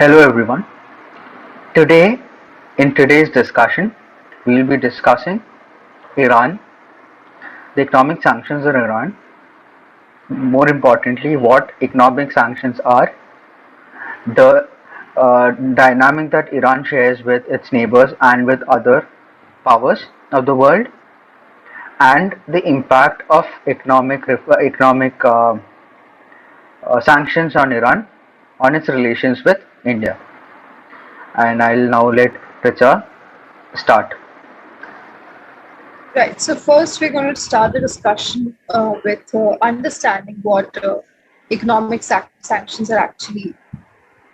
Hello everyone. Today, in today's discussion, we will be discussing Iran, the economic sanctions on Iran, more importantly, what economic sanctions are, the dynamic that Iran shares with its neighbors and with other powers of the world, and the impact of economic sanctions on Iran on its relations with India. And I'll now let Richa start. Right. So first, we're going to start the discussion with understanding what economic sanctions are actually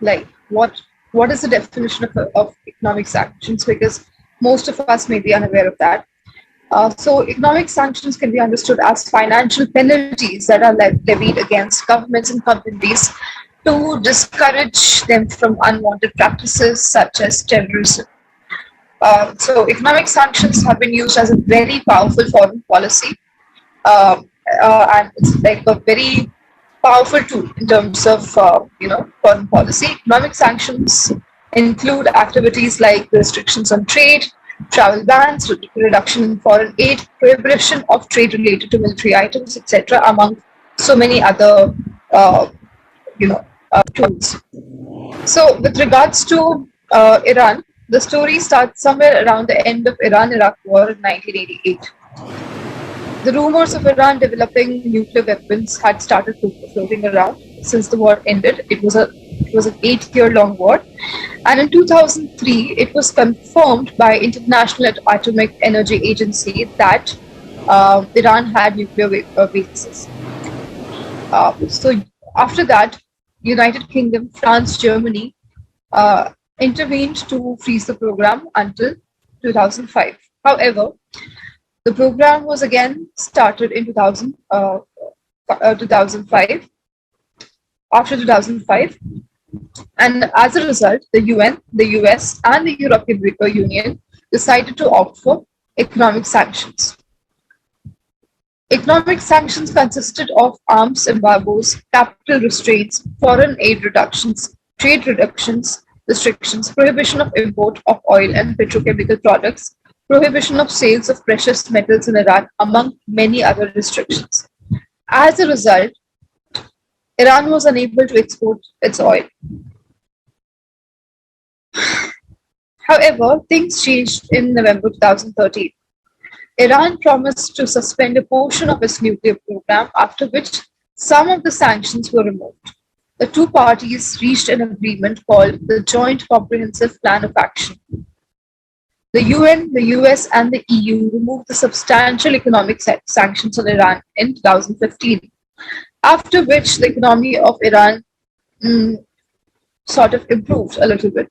like. What is the definition of economic sanctions? Because most of us may be unaware of that. So economic sanctions can be understood as financial penalties that are levied against governments and companies to discourage them from unwanted practices such as terrorism. So economic sanctions have been used as a very powerful foreign policy, and it's like a very powerful tool in terms of foreign policy. Economic sanctions include activities like restrictions on trade, travel bans, reduction in foreign aid, prohibition of trade related to military items, etc., among so many other uh, tools. So, with regards to Iran, the story starts somewhere around the end of Iran-Iraq War in 1988. The rumors of Iran developing nuclear weapons had started floating around since the war ended. It was an 8-year long war, and in 2003, it was confirmed by International Atomic Energy Agency that Iran had nuclear bases. So after that, United Kingdom, France, Germany intervened to freeze the program until 2005. However, the program was again started in 2005, after 2005, and as a result, the UN, the US, and the European Union decided to opt for economic sanctions. Economic sanctions consisted of arms embargoes, capital restraints, foreign aid reductions, trade restrictions, prohibition of import of oil and petrochemical products, prohibition of sales of precious metals in Iran, among many other restrictions. As a result, Iran was unable to export its oil. However, things changed in November 2013. Iran promised to suspend a portion of its nuclear program, after which some of the sanctions were removed. The two parties reached an agreement called the Joint Comprehensive Plan of Action. The UN, the US, and the EU removed the substantial economic sanctions on Iran in 2015, after which the economy of Iran sort of improved a little bit.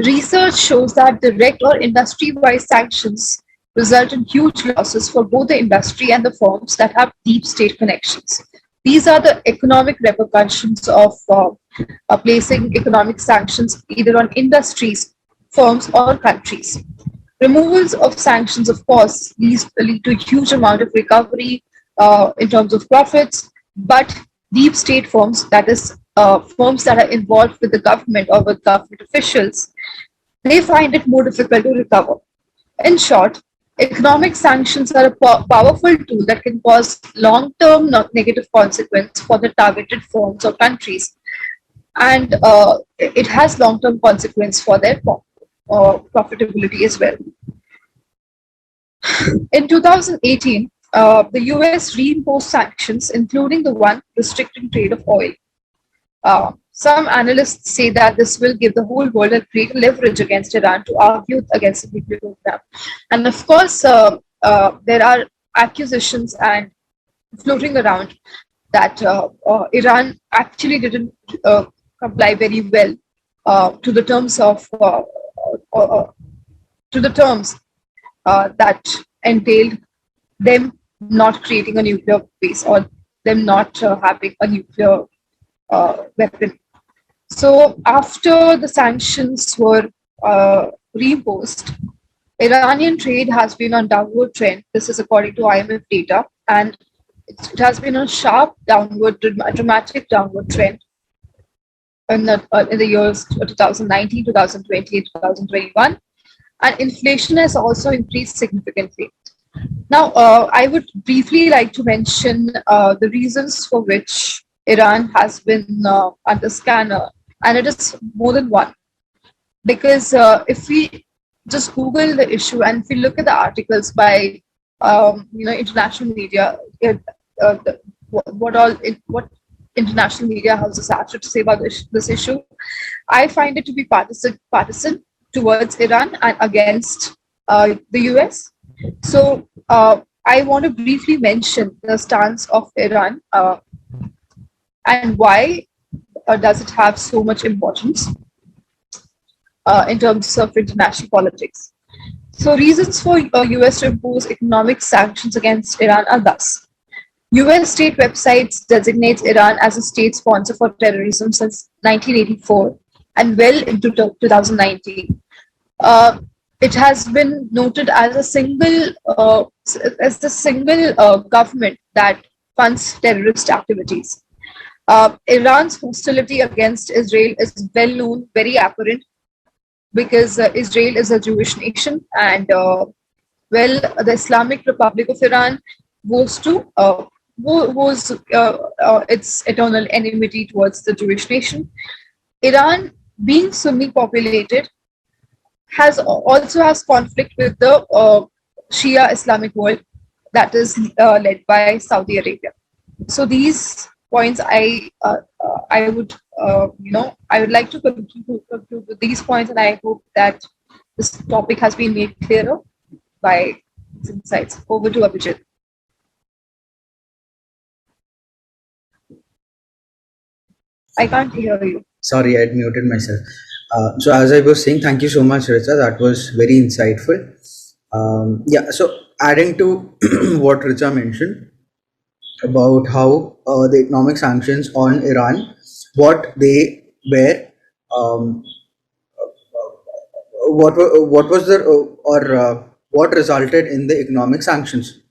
Research shows that direct or industry-wide sanctions result in huge losses for both the industry and the firms that have deep state connections. These are the economic repercussions of placing economic sanctions either on industries, firms, or countries. Removals of sanctions, of course, lead to a huge amount of recovery in terms of profits, but deep state firms, that is, firms that are involved with the government or with government officials, they find it more difficult to recover. In short, economic sanctions are a powerful tool that can cause long-term negative consequence for the targeted firms or countries, and it has long-term consequence for their profitability as well. In 2018, the US reimposed sanctions, including the one restricting trade of oil. Some analysts say that this will give the whole world a greater leverage against Iran to argue against the nuclear program. And of course, there are accusations and floating around that Iran actually didn't comply very well to the terms of to the terms that entailed them not creating a nuclear base or them not having a nuclear weapon. So after the sanctions were reimposed, Iranian trade has been on downward trend. This is according to IMF data, and it has been a sharp downward, dramatic downward trend. in the years 2019, 2020, 2021, and inflation has also increased significantly. Now, I would briefly like to mention the reasons for which Iran has been under scanner, and it is more than one. Because if we just Google the issue and if we look at the articles by international media, what international media houses have to say about this issue, I find it to be partisan towards Iran and against the US. So I want to briefly mention the stance of Iran and why does it have so much importance in terms of international politics. So reasons for US to impose economic sanctions against Iran are thus. US state websites designates Iran as a state sponsor for terrorism since 1984 and well into 2019. Uh, it has been noted as the single government that funds terrorist activities. Iran's hostility against Israel is well known, very apparent, because Israel is a Jewish nation, and the Islamic Republic of Iran was to was its eternal enmity towards the Jewish nation. Iran, being Sunni populated, also has conflict with the Shia Islamic world that is led by Saudi Arabia. So these points I would like to conclude with these points, and I hope that this topic has been made clearer by these insights. Over to Abhijit. I can't hear you. Sorry, I had muted myself. So as I was saying, thank you so much, Richa. That was very insightful. Yeah, so adding to what Richa mentioned about how the economic sanctions on Iran, what they were, um, what was the or what resulted in the economic sanctions.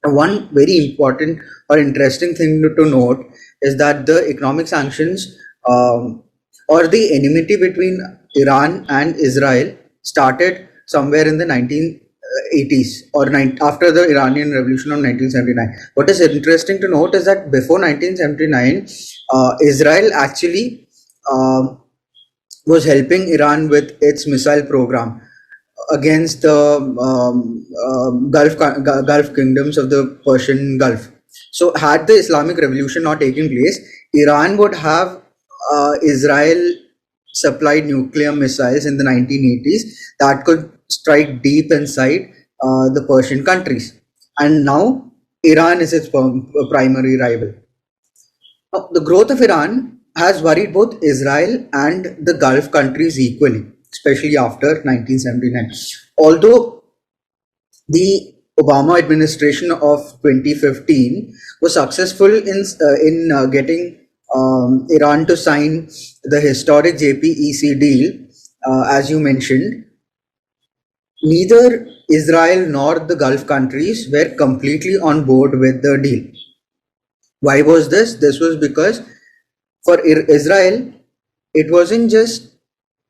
One very important or interesting thing to note is that the economic sanctions or the enmity between Iran and Israel started somewhere in the 1980s or after the Iranian Revolution of 1979. What is interesting to note is that before 1979, Israel actually was helping Iran with its missile program against the Gulf kingdoms of the Persian Gulf. So, had the Islamic Revolution not taken place, Iran would have Israel supplied nuclear missiles in the 1980s that could strike deep inside the Persian countries. And now Iran is its primary rival. Now, the growth of Iran has worried both Israel and the Gulf countries equally, especially after 1979. Although the Obama administration of 2015 was successful in getting Iran to sign the historic JPEC deal, as you mentioned, neither Israel nor the Gulf countries were completely on board with the deal. Why was this? This was because for Israel, it wasn't just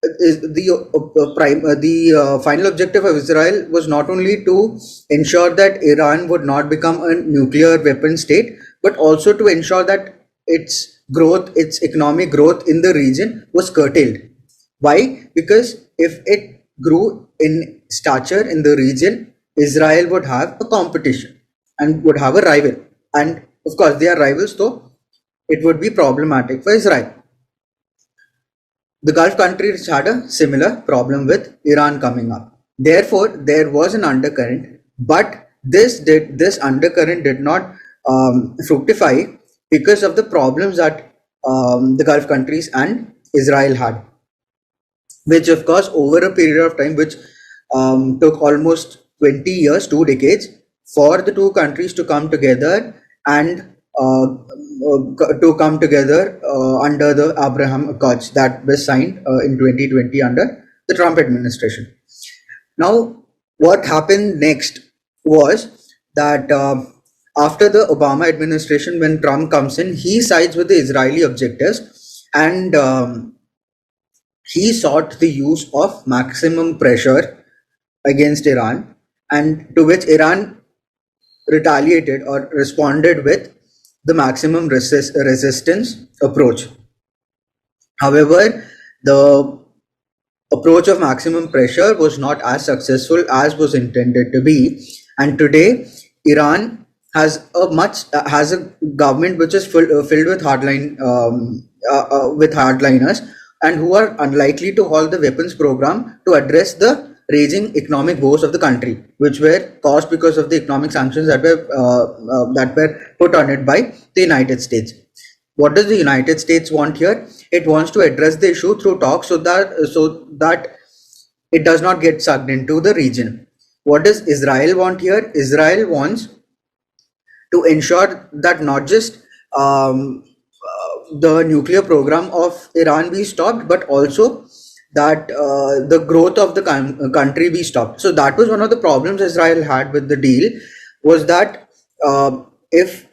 the final objective of Israel was not only to ensure that Iran would not become a nuclear weapon state, but also to ensure that its growth, its economic growth in the region was curtailed. Why? Because if it grew in stature in the region, Israel would have a competition and would have a rival. And of course, they are rivals, though it would be problematic for Israel. The Gulf countries had a similar problem with Iran coming up. Therefore, there was an undercurrent, but this undercurrent did not fructify because of the problems that the Gulf countries and Israel had, which of course over a period of time, which took almost 20 years, 2 decades, for the two countries to come together and under the Abraham Accords that was signed in 2020 under the Trump administration. Now, what happened next was that after the Obama administration, when Trump comes in, he sides with the Israeli objectives, and he sought the use of maximum pressure against Iran, and to which Iran retaliated or responded with the maximum resistance approach. However, the approach of maximum pressure was not as successful as was intended to be, and today Iran has a government which is filled with hardliners, and who are unlikely to halt the weapons program to address the raging economic woes of the country, which were caused because of the economic sanctions that were put on it by the United States. What does the United States want here? It wants to address the issue through talks, so that it does not get sucked into the region. What does Israel want here? Israel wants to ensure that not just the nuclear program of Iran be stopped, but also that the growth of the country be stopped. So that was one of the problems Israel had with the deal, was that if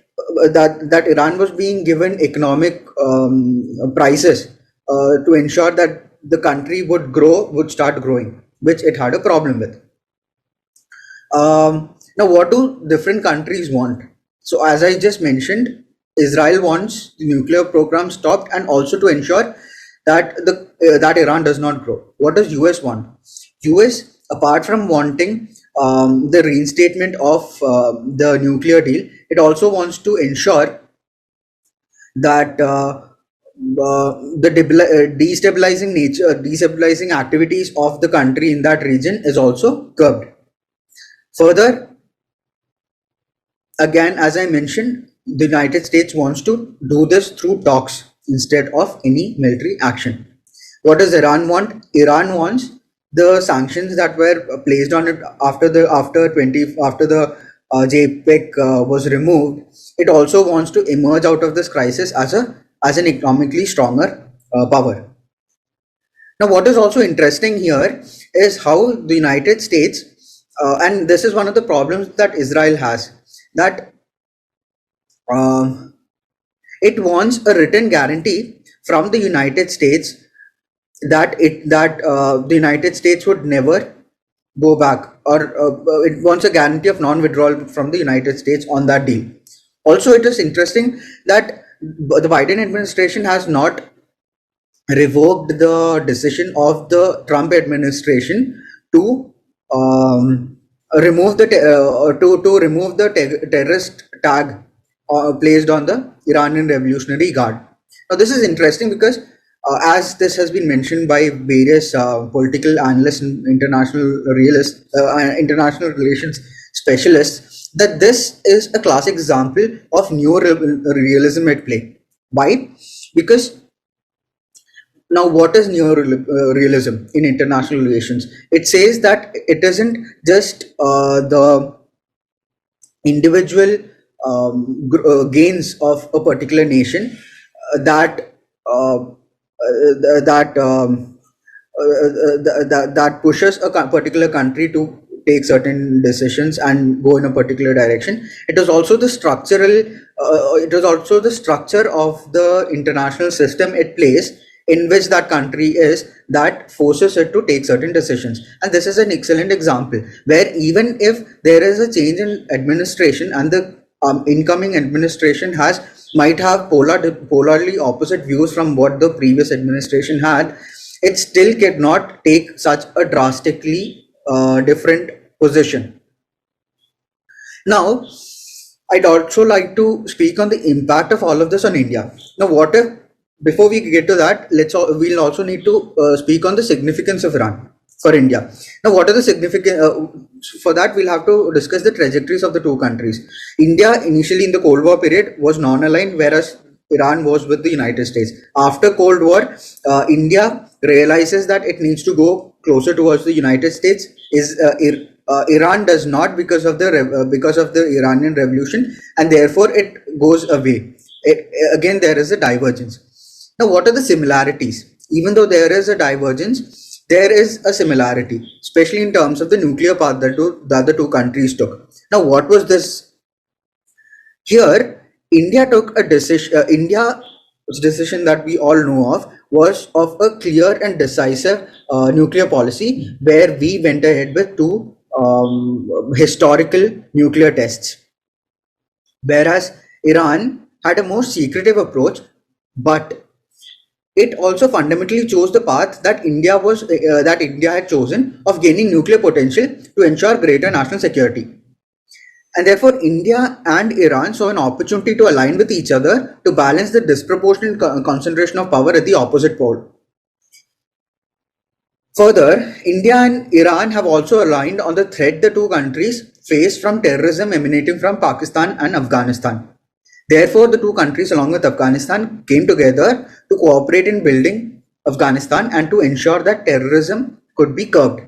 that Iran was being given economic prices to ensure that the country would start growing, which it had a problem with. Now, what do different countries want? So, as I just mentioned, Israel wants the nuclear program stopped, and also to ensure that that Iran does not grow. What does US want? US, apart from wanting the reinstatement of the nuclear deal, it also wants to ensure that the destabilizing activities of the country in that region is also curbed. Further, again, as I mentioned, the United States wants to do this through talks instead of any military action. What does Iran want? Iran wants the sanctions that were placed on it after the JPEG was removed. It also wants to emerge out of this crisis as an economically stronger power. Now, what is also interesting here is how the United States, and this is one of the problems that Israel has, that it wants a written guarantee from the United States that the United States would never go back, or it wants a guarantee of non-withdrawal from the United States on that deal. Also, it is interesting that the Biden administration has not revoked the decision of the Trump administration to remove the terrorist tag placed on the Iranian Revolutionary Guard. Now, this is interesting because, as this has been mentioned by various political analysts and international relations specialists, that this is a classic example of neo-realism at play. Why? Because now, what is neo-realism in international relations? It says that it isn't just the individual gains of a particular nation that pushes a particular country to take certain decisions and go in a particular direction. It is also the structure of the international system it plays in which that country is, that forces it to take certain decisions. And this is an excellent example where even if there is a change in administration and the incoming administration might have polarly opposite views from what the previous administration had, it still cannot take such a drastically different position. Now, I'd also like to speak on the impact of all of this on India. Now, what if, before we get to that, we'll also need to speak on the significance of Iran for India. Now, what are the significant? For that, we'll have to discuss the trajectories of the two countries. India, initially in the Cold War period, was non-aligned, whereas Iran was with the United States. After Cold War, India realizes that it needs to go closer towards the United States. Iran does not, because of the Iranian Revolution, and therefore it goes away. Again, there is a divergence. Now, what are the similarities? Even though there is a divergence, there is a similarity, especially in terms of the nuclear path that the two countries took. Now, what was this? Here, India took a decision. India decision that we all know of was of a clear and decisive nuclear policy, where we went ahead with two historical nuclear tests, whereas Iran had a more secretive approach, but it also fundamentally chose the path that India had chosen of gaining nuclear potential to ensure greater national security. And therefore, India and Iran saw an opportunity to align with each other to balance the disproportionate concentration of power at the opposite pole. Further, India and Iran have also aligned on the threat the two countries face from terrorism emanating from Pakistan and Afghanistan. Therefore, the two countries, along with Afghanistan, came together to cooperate in building Afghanistan and to ensure that terrorism could be curbed.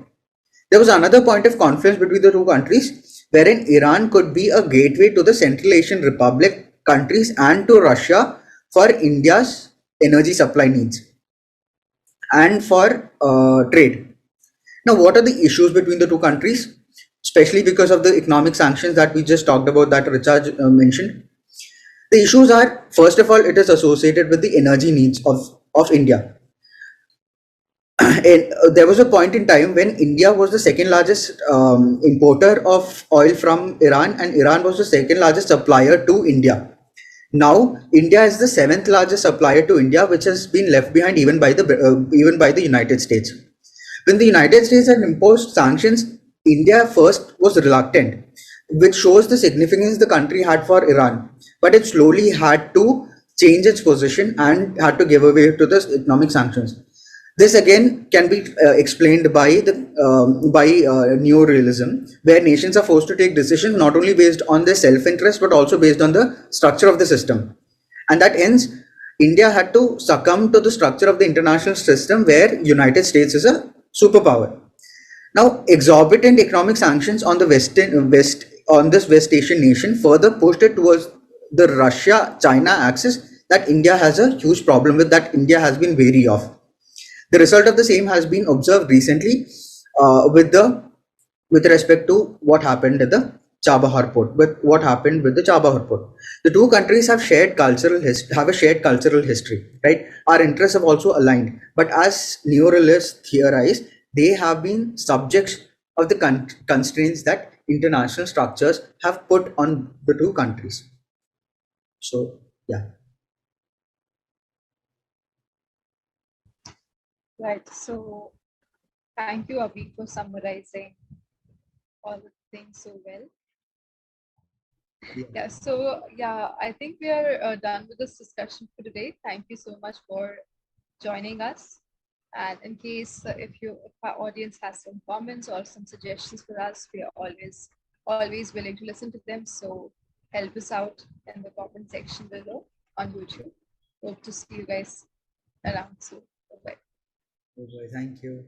There was another point of confluence between the two countries, wherein Iran could be a gateway to the Central Asian Republic countries and to Russia for India's energy supply needs and for trade. Now, what are the issues between the two countries? Especially because of the economic sanctions that we just talked about, that Richard mentioned. The issues are, first of all, it is associated with the energy needs of India. There was a point in time when India was the second largest importer of oil from Iran, and Iran was the second largest supplier to India. Now, India is the seventh largest supplier to India, which has been left behind even by the United States. When the United States had imposed sanctions, India first was reluctant, which shows the significance the country had for Iran. But it slowly had to change its position and had to give away to the economic sanctions. This again can be explained by the neorealism, where nations are forced to take decisions not only based on their self-interest but also based on the structure of the system, and that ends. India had to succumb to the structure of the international system, where United States is a superpower. Now, exorbitant economic sanctions on the West Asian nation further pushed it towards the Russia-China axis that India has a huge problem with, that India has been wary of. The result of the same has been observed recently with respect to what happened at the Chabahar port. With what happened with the Chabahar port, the two countries have a shared cultural history, right? Our interests have also aligned, but as neorealists theorize, they have been subjects of the constraints that international structures have put on the two countries. So, yeah. Right. So thank you, Abhi, for summarizing all the things so well. Yeah. So yeah, I think we are done with this discussion for today. Thank you so much for joining us. And in case if our audience has some comments or some suggestions for us, we are always willing to listen to them. So help us out in the comment section below on YouTube. Hope to see you guys around soon. Bye. Thank you.